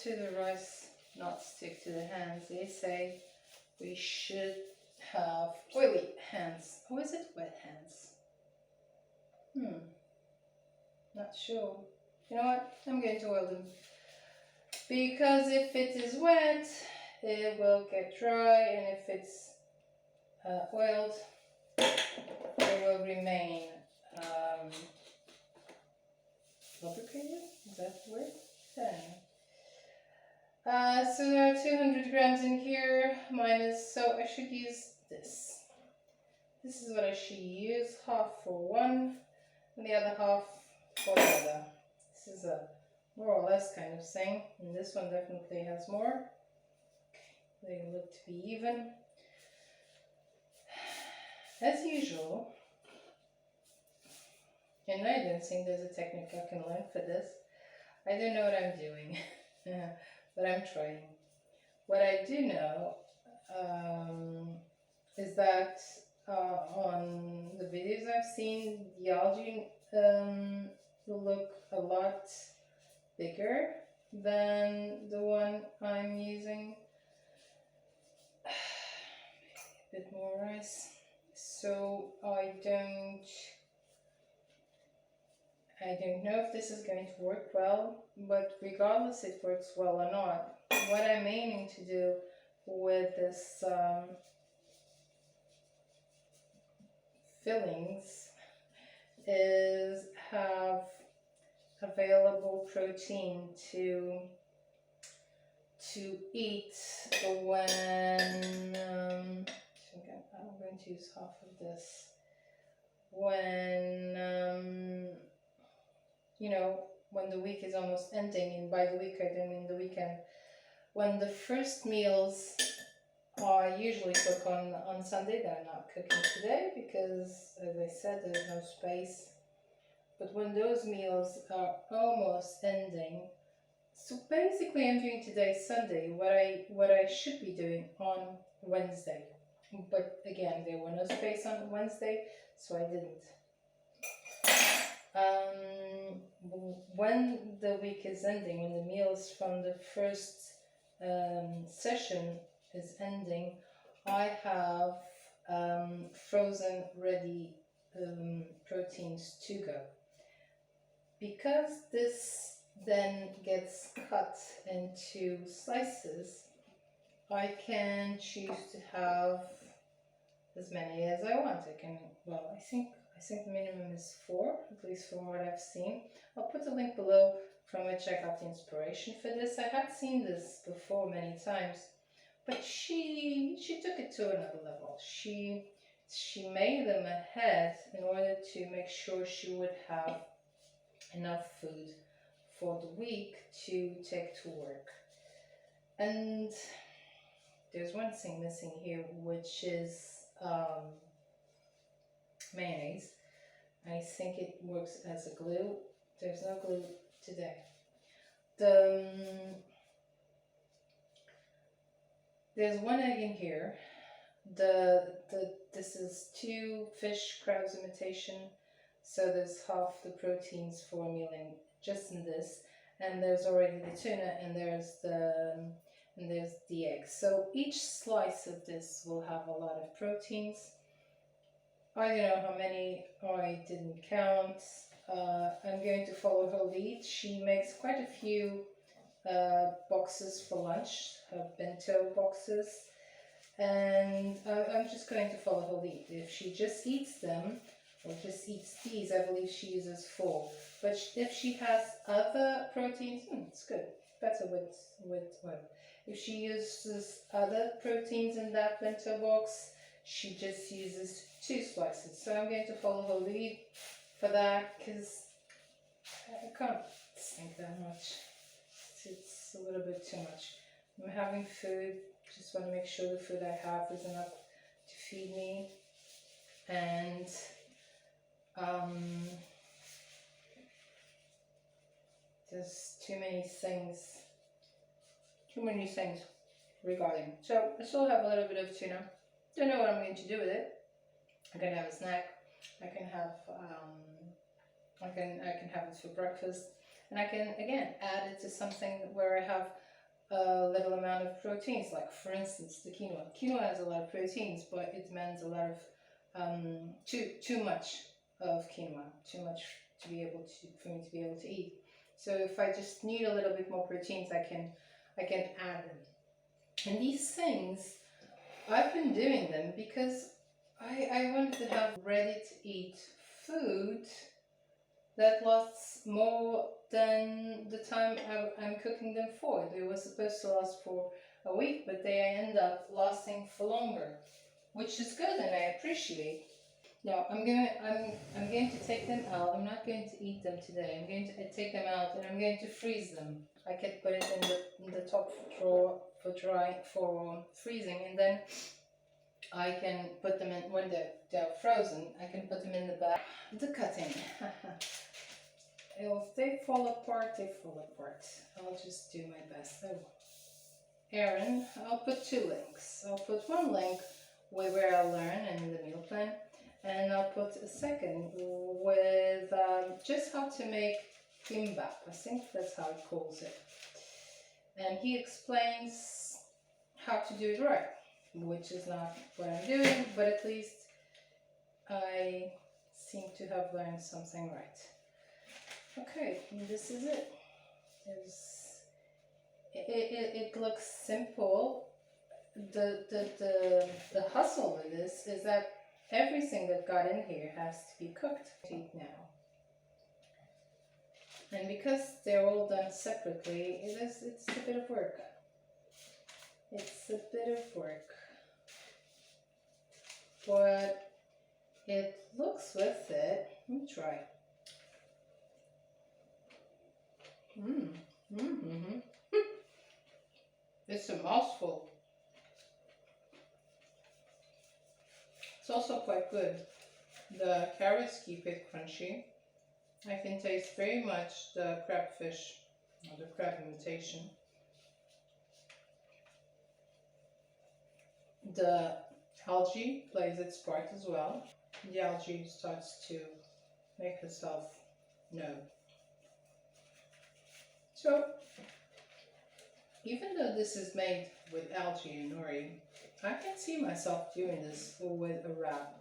to the rice not stick to the hands, they say we should have oily hands. Or is it wet hands? Not sure. You know what? I'm going to oil them. Because if it is wet, it will get dry, and if it's oiled, it will remain lubricated. Is that the word? So there are 200 grams in here, so I should use this. This is what I should use, half for one, and the other half for the other. This is a more or less kind of thing, and this one definitely has more. They look to be even. As usual, and I don't think there's a technique I can learn for this. I don't know what I'm doing, but I'm trying. What I do know is that on the videos I've seen, the algae will look a lot bigger than the one I'm using. A bit more rice. So I don't know if this is going to work well, but regardless it works well or not, what I'm aiming to do with this fillings is have available protein to eat when I'm going to use half of this when when the week is almost ending, and by the week I don't mean the weekend, when the first meals I usually cook on Sunday. They're not cooking today because, as I said, there's no space. But when those meals are almost ending, so basically I'm doing today Sunday what I should be doing on Wednesday. But again, there were no space on Wednesday, so I didn't. When the week is ending, when the meals from the first session is ending, I have frozen ready proteins to go. Because this then gets cut into slices, I can choose to have as many as I want. I can, well, I think the minimum is 4, at least from what I've seen. I'll put a link below from which I got the inspiration for this. I had seen this before many times, but she took it to another level. She made them ahead in order to make sure she would have enough food for the week to take to work. And there's one thing missing here, which is mayonnaise. I think it works as a glue. There's no glue today. There's one egg in here. This is 2 fish crabs imitation, so there's half the proteins for a meal in just in this, and there's already the tuna, and there's the egg. So each slice of this will have a lot of proteins. I don't know how many, I didn't count. I'm going to follow her lead. She makes quite a few boxes for lunch, bento boxes, and I'm just going to follow her lead. If she just eats them, or just eats these, I believe she uses 4. But if she has other proteins, it's good, better with oil. If she uses other proteins in that bento box, she just uses 2 slices. So I'm going to follow her lead for that, because I can't think that much. It's a little bit too much. I'm having food, just want to make sure the food I have is enough to feed me. And there's too many things regarding. So I still have a little bit of tuna. Don't know what I'm going to do with it. I can have a snack. I can have I can have it for breakfast, and I can again add it to something where I have a little amount of proteins. Like for instance, the quinoa. Quinoa has a lot of proteins, but it demands a lot of too much of quinoa, too much to be able to for me to be able to eat. So if I just need a little bit more proteins, I can add them. And these things, I've been doing them because I wanted to have ready to eat food that lasts more than the time I'm cooking them for. They were supposed to last for a week, but they end up lasting for longer, which is good and I appreciate. Now I'm going to take them out. I'm not going to eat them today. I'm going to take them out and I'm going to freeze them. I can put it in the top drawer for freezing, and then I can put them in when they're frozen. I can put them in the bag. The cutting. If they fall apart, they fall apart. I'll just do my best. Oh. Aaron, I'll put 2 links. I'll put one link where I'll learn in the meal plan, and I'll put a second with just how to make Gimbap. I think that's how he calls it. And he explains how to do it right, which is not what I'm doing, but at least I seem to have learned something right. Okay, this is it. It looks simple. The hustle with this is that everything that got in here has to be cooked now. And because they're all done separately, it's a bit of work. It's a bit of work. But it looks worth it. Let me try. It's a mouthful. It's also quite good. The carrots keep it crunchy. I can taste very much the crabfish, or the crab imitation. The algae plays its part as well. The algae starts to make herself known. So, even though this is made with algae and nori, I can see myself doing this with a wrap.